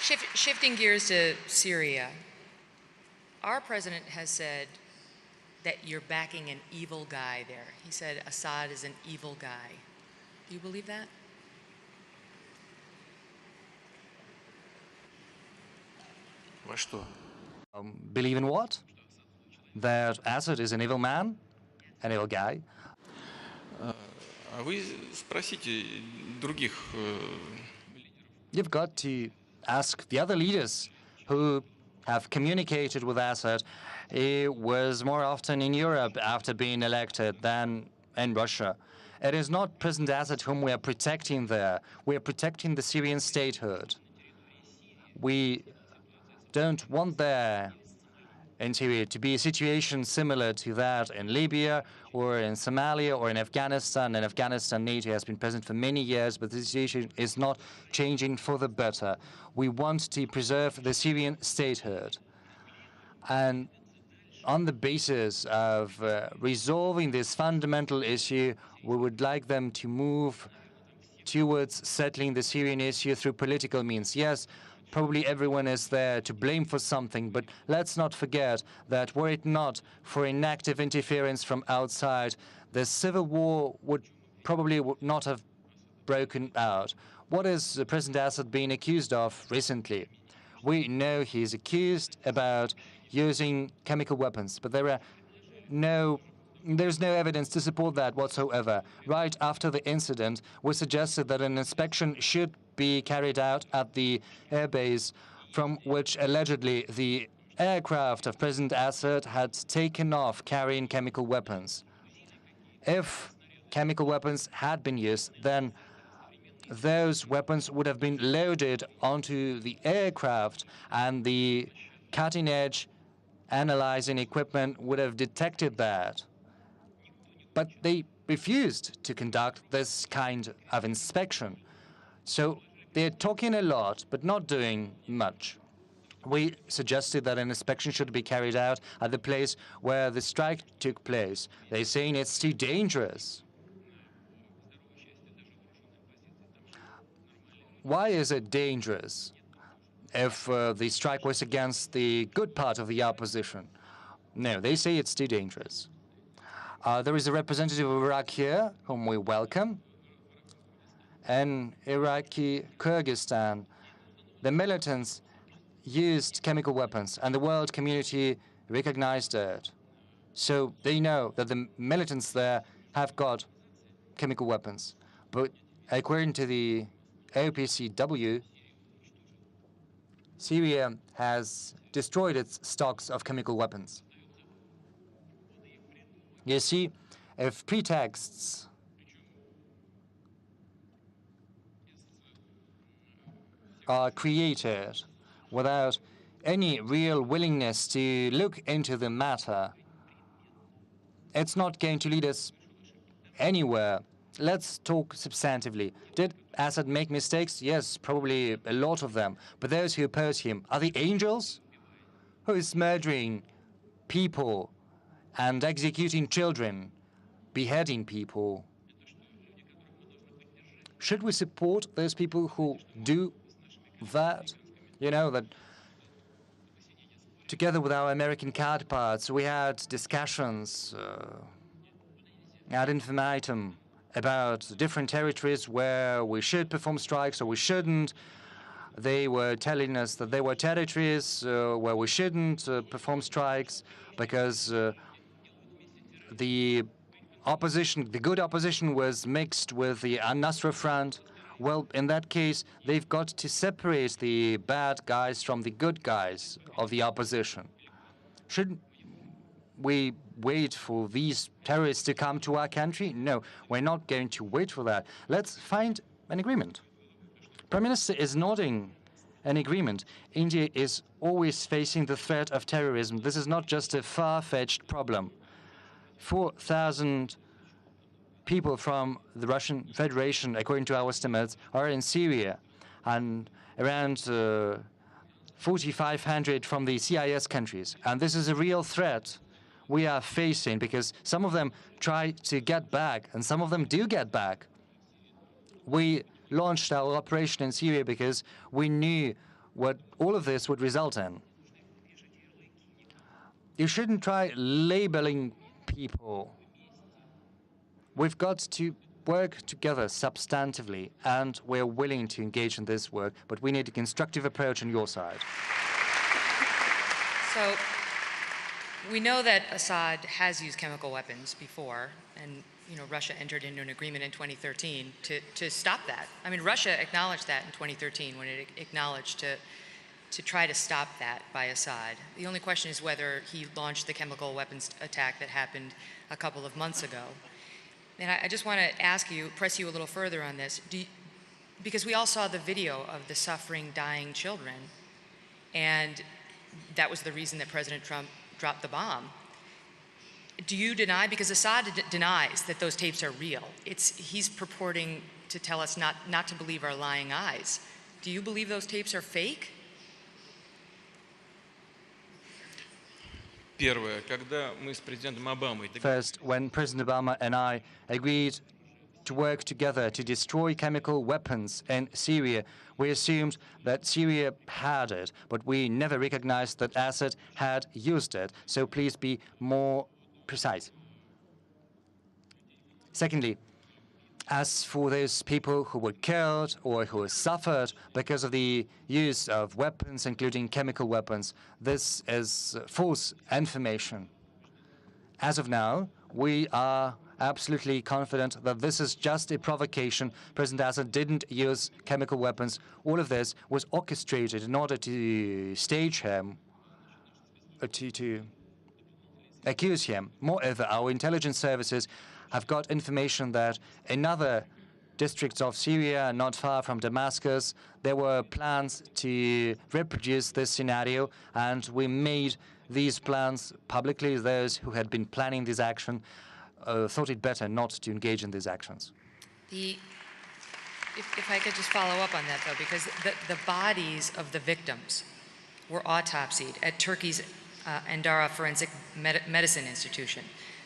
Shifting gears to Syria, our president has said that you're backing an evil guy there. He said Assad is an evil guy. Do you believe that? Во что? Believe in what? That Assad is an evil man? An evil guy? А вы спросите других. You've got to ask the other leaders who have communicated with Assad. He was more often in Europe after being elected than in Russia. It is not President Assad whom we are protecting there. We are protecting the Syrian statehood. We don't want there in Syria to be a situation similar to that in Libya or in Somalia or in Afghanistan. In Afghanistan, NATO has been present for many years, but the situation is not changing for the better. We want to preserve the Syrian statehood. And on the basis of resolving this fundamental issue, we would like them to move towards settling the Syrian issue through political means. Yes, probably everyone is there to blame for something, but let's not forget that were it not for inactive interference from outside, the civil war would probably not have broken out. What is President Assad being accused of recently? We know he's accused about using chemical weapons, but there's no evidence to support that whatsoever. Right after the incident, we suggested that an inspection should be carried out at the airbase from which allegedly the aircraft of President Assad had taken off carrying chemical weapons. If chemical weapons had been used, then those weapons would have been loaded onto the aircraft, and the cutting-edge analyzing equipment would have detected that. But they refused to conduct this kind of inspection. So they're talking a lot, but not doing much. We suggested that an inspection should be carried out at the place where the strike took place. They're saying it's too dangerous. Why is it dangerous if the strike was against the good part of the opposition? No, they say it's too dangerous. There is a representative of Iraq here, whom we welcome. In Iraqi Kyrgyzstan, the militants used chemical weapons, and the world community recognized it. So they know that the militants there have got chemical weapons. But according to the OPCW, Syria has destroyed its stocks of chemical weapons. You see, if pretexts are created without any real willingness to look into the matter, it's not going to lead us anywhere. Let's talk substantively. Did Assad make mistakes? Yes, probably a lot of them. But those who oppose him, are they angels? Who is murdering people and executing children, beheading people? Should we support those people who do that? You know, that together with our American counterparts, we had discussions ad infinitum about different territories where we should perform strikes or we shouldn't. They were telling us that there were territories where we shouldn't perform strikes because the opposition, the good opposition, was mixed with the Al-Nusra Front. Well, in that case, they've got to separate the bad guys from the good guys of the opposition. Should we wait for these terrorists to come to our country? No, we're not going to wait for that. Let's find an agreement. Prime Minister is nodding an agreement. India is always facing the threat of terrorism. This is not just a far-fetched problem. 4,000 people from the Russian Federation, according to our estimates, are in Syria, and around 4,500 from the CIS countries. And this is a real threat we are facing, because some of them try to get back, and some of them do get back. We launched our operation in Syria because we knew what all of this would result in. You shouldn't try labeling people. We've got to work together substantively, and we're willing to engage in this work, but we need a constructive approach on your side. So we know that Assad has used chemical weapons before, and Russia entered into an agreement in 2013 to stop that. I mean, Russia acknowledged that in 2013 when it acknowledged to try to stop that by Assad. The only question is whether he launched the chemical weapons attack that happened a couple of months ago. And I just want to ask you, press you a little further on this, because we all saw the video of the suffering, dying children, and that was the reason that President Trump dropped the bomb. Do you deny, because Assad denies that those tapes are real. He's purporting to tell us not to believe our lying eyes. Do you believe those tapes are fake? Первое, когда мы с президентом Обамой First, when President Obama and I agreed to work together to destroy chemical weapons in Syria, we assumed that Syria had it, but we never recognized that Assad had used it. So please be more precise. Secondly, as for those people who were killed or who suffered because of the use of weapons, including chemical weapons, this is false information. As of now, we are absolutely confident that this is just a provocation. President Assad didn't use chemical weapons. All of this was orchestrated in order to stage him, to accuse him. Moreover, our intelligence services have got information that in other districts of Syria, not far from Damascus, there were plans to reproduce this scenario, and we made these plans publicly. Those who had been planning this action thought it better not to engage in these actions. If I could just follow up on that, though, because the bodies of the victims were autopsied at Turkey's Ankara Forensic Medicine Institution.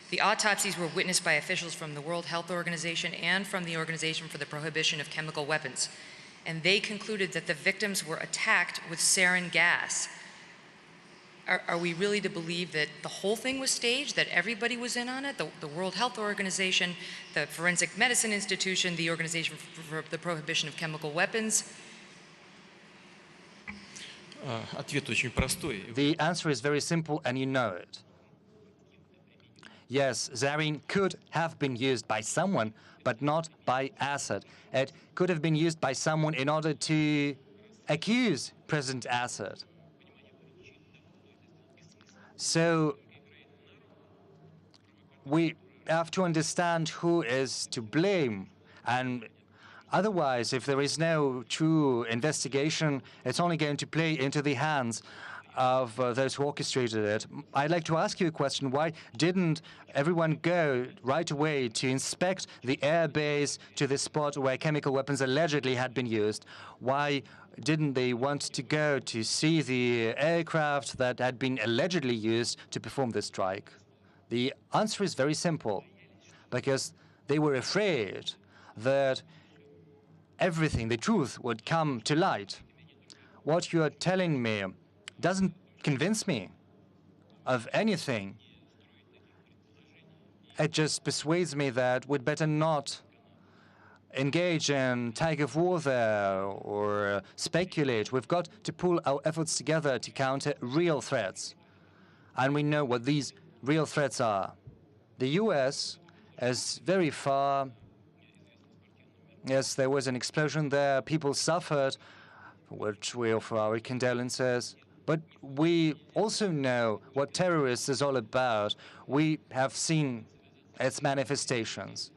The autopsies were witnessed by officials from the World Health Organization and from the Organization for the Prohibition of Chemical Weapons, and they concluded that the victims were attacked with sarin gas. Are we really to believe that the whole thing was staged, that everybody was in on it? The World Health Organization, the Forensic Medicine Institution, the Organization for the Prohibition of Chemical Weapons? Ответ очень простой. The answer is very simple, and you know it. Yes, sarin could have been used by someone, but not by Assad. It could have been used by someone in order to accuse President Assad. So we have to understand who is to blame. And otherwise, if there is no true investigation, it's only going to play into the hands of those who orchestrated it. I'd like to ask you a question. Why didn't everyone go right away to inspect the air base to the spot where chemical weapons allegedly had been used? Why didn't they want to go to see the aircraft that had been allegedly used to perform the strike? The answer is very simple, because they were afraid that everything, the truth, would come to light. What you are telling me doesn't convince me of anything. It just persuades me that we'd better not engage in tug of war there or speculate. We've got to pull our efforts together to counter real threats. And we know what these real threats are. The U.S. is very far. Yes, there was an explosion there. People suffered, for which we offer our condolences. But we also know what terrorists is all about. We have seen its manifestations.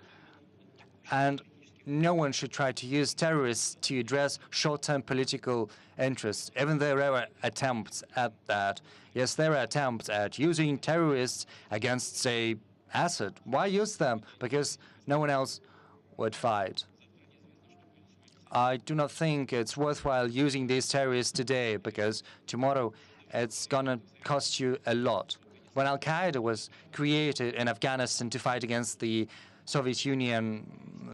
And no one should try to use terrorists to address short-term political interests, even though there are attempts at that. Yes, there are attempts at using terrorists against, say, Assad. Why use them? Because no one else would fight. I do not think it's worthwhile using these terrorists today, because tomorrow it's going to cost you a lot. When Al-Qaeda was created in Afghanistan to fight against the Soviet Union,